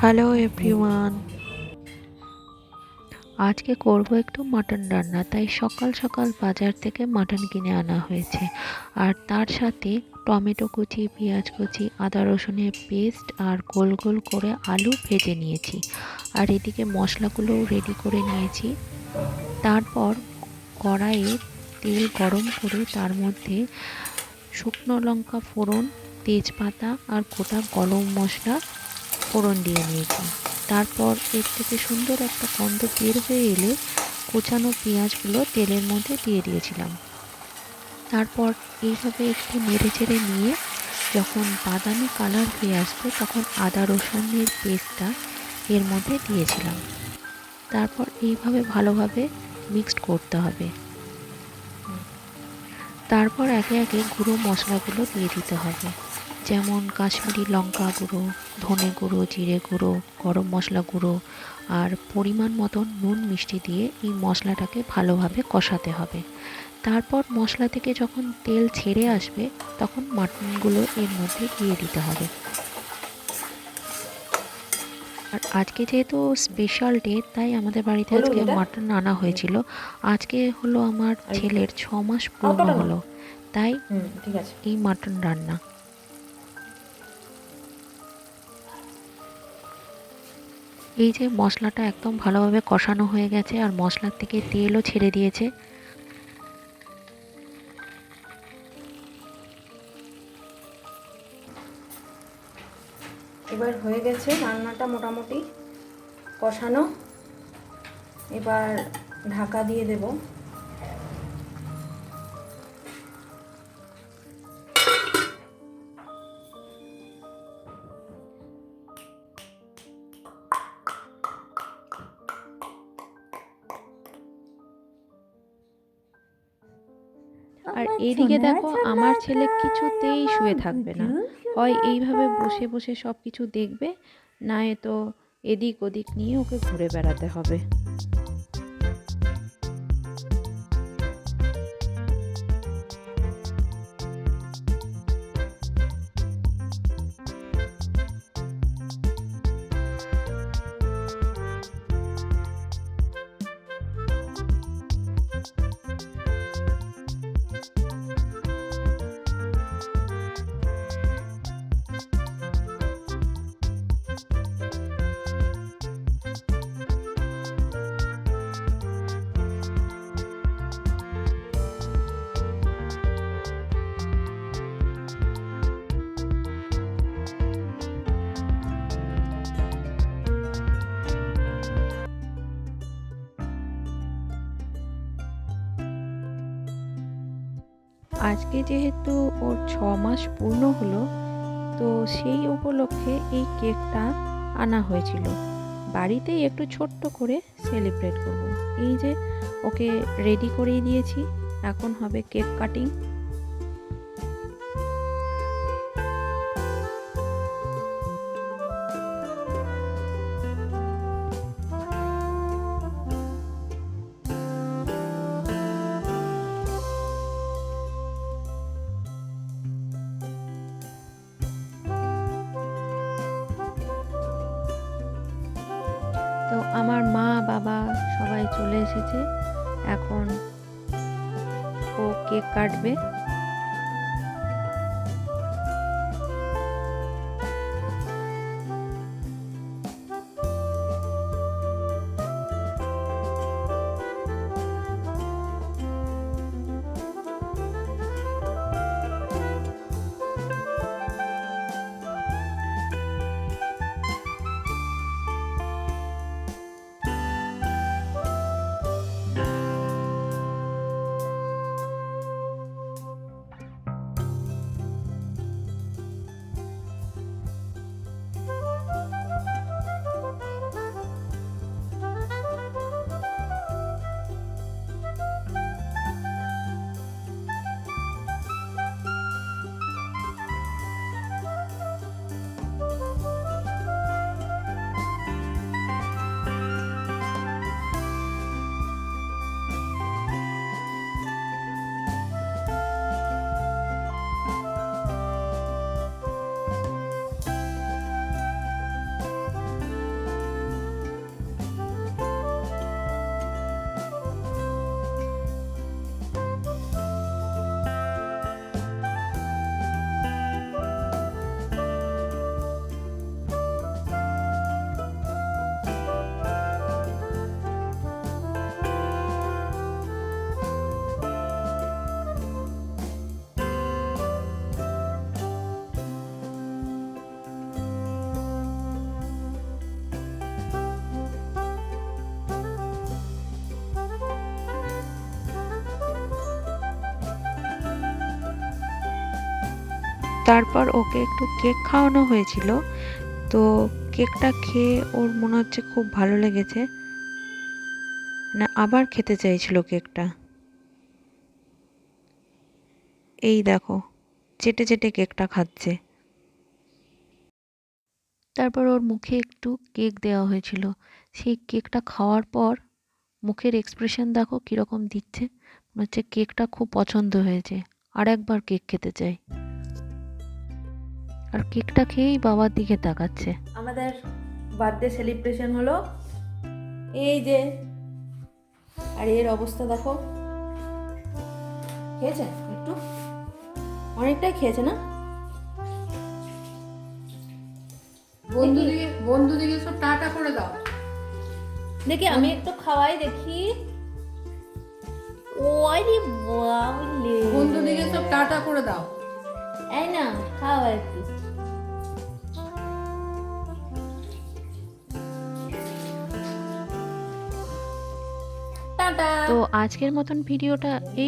Hello everyone. আজকে করব একটু মাটন রান্না, তাই সকাল সকাল বাজার থেকে মাটন কিনে আনা হয়েছে। আর তার সাথে টমেটো কুচি, পেঁয়াজ কুচি, আদা রসুনের পেস্ট আর গোল গোল করে আলু ভেজে নিয়েছি। আর এদিকে মশলাগুলোও রেডি করে নিয়েছি। তারপর কড়াইয়ে তেল গরম করে তার মধ্যে শুকনো লঙ্কা ফোড়ন, তেজপাতা আর গোটা গরম মশলা ফোড়ন দিয়ে নিয়েছি। তারপর এর থেকে সুন্দর একটা গন্ধ বের হয়ে এলে কুচানো পেঁয়াজগুলো তেলের মধ্যে দিয়ে দিয়েছিলাম। তারপর এইভাবে একটু নেড়ে চেড়ে নিয়ে যখন বাদামি কালার হয়ে আসবে তখন আদা রসুনের পেস্টটা এর মধ্যে দিয়েছিলাম। তারপর এইভাবে ভালোভাবে মিক্সড করতে হবে। তারপর একে একে গুঁড়ো মশলাগুলো দিয়ে দিতে হবে, যেমন কাশ্মীরি লঙ্কা গুঁড়ো, ধনে গুঁড়ো, জিরে গুঁড়ো, গরম মশলা গুঁড়ো আর পরিমাণ মতন নুন মিষ্টি দিয়ে এই মশলাটাকে ভালোভাবে কষাতে হবে। তারপর মশলা থেকে যখন তেল ছেড়ে আসবে তখন মাটনগুলো এর মধ্যে দিয়ে দিতে হবে। আর আজকে যেহেতু স্পেশাল ডে, তাই আমাদের বাড়িতে আজকে মাটন আনা হয়েছিল। আজকে হলো আমার ছেলের 6 মাস পূর্ণ হলো, তাই এই মাটন রান্না। এই যে মশলাটা একদম ভালোভাবে কষানো হয়ে গেছে আর মশলার থেকে তেলও ছেড়ে দিয়েছে। এবার হয়ে গেছে রান্নাটা মোটামুটি কষানো। এবার ঢাকা দিয়ে দেব। আর এদিকে দেখো আমার ছেলে কিছুতেই শুয়ে থাকবে না, হয় এইভাবে বসে বসে সব কিছু দেখবে, নয় তো এদিক ওদিক নিয়ে ওকে ঘুরে বেড়াতে হবে। আজকে যেহেতু ওর 6 মাস পূর্ণ হলো, তো সেই উপলক্ষে এই কেকটা আনা হয়েছিল। বাড়িতেই একটু ছোট্ট করে সেলিব্রেট করব। এই যে ওকে রেডি করিয়ে দিয়েছি, এখন হবে কেক কাটিং। তো আমার মা বাবা সবাই চলে এসেছে, এখন ও কেক কাটবে। তারপর ওকে একটু কেক খাওয়ানো হয়েছিল। তো কেকটা খেয়ে ওর মনে হচ্ছে খুব ভালো লেগেছে, মানে আবার খেতে চাইছিল কেকটা। এই দেখো, চেটে চেটে কেকটা খাচ্ছে। তারপর ওর মুখে একটু কেক দেওয়া হয়েছিল। সেই কেকটা খাওয়ার পর মুখের এক্সপ্রেশন দেখো কিরকম দিচ্ছে, মনে হচ্ছে কেকটা খুব পছন্দ হয়েছে, আর একবার কেক খেতে চাই। আর কেকটা খেয়েই বাবার দিকে তাকাচ্ছে। আমাদের বার্থডে সেলিব্রেশন হলো, এই যে, আর এর অবস্থা দেখো। খেয়েছে একটু, অনেকটাই খেয়েছে না? বন্ধুদিকে সব টাটা করে দাও। দেখি আমি একটু খাওয়াই দেখি। ওরে বাবলে, বন্ধুদিকে সব টাটা করে দাও। এই না, খাওয়া একটু। টাটা। তো আজকের মতন ভিডিওটা এই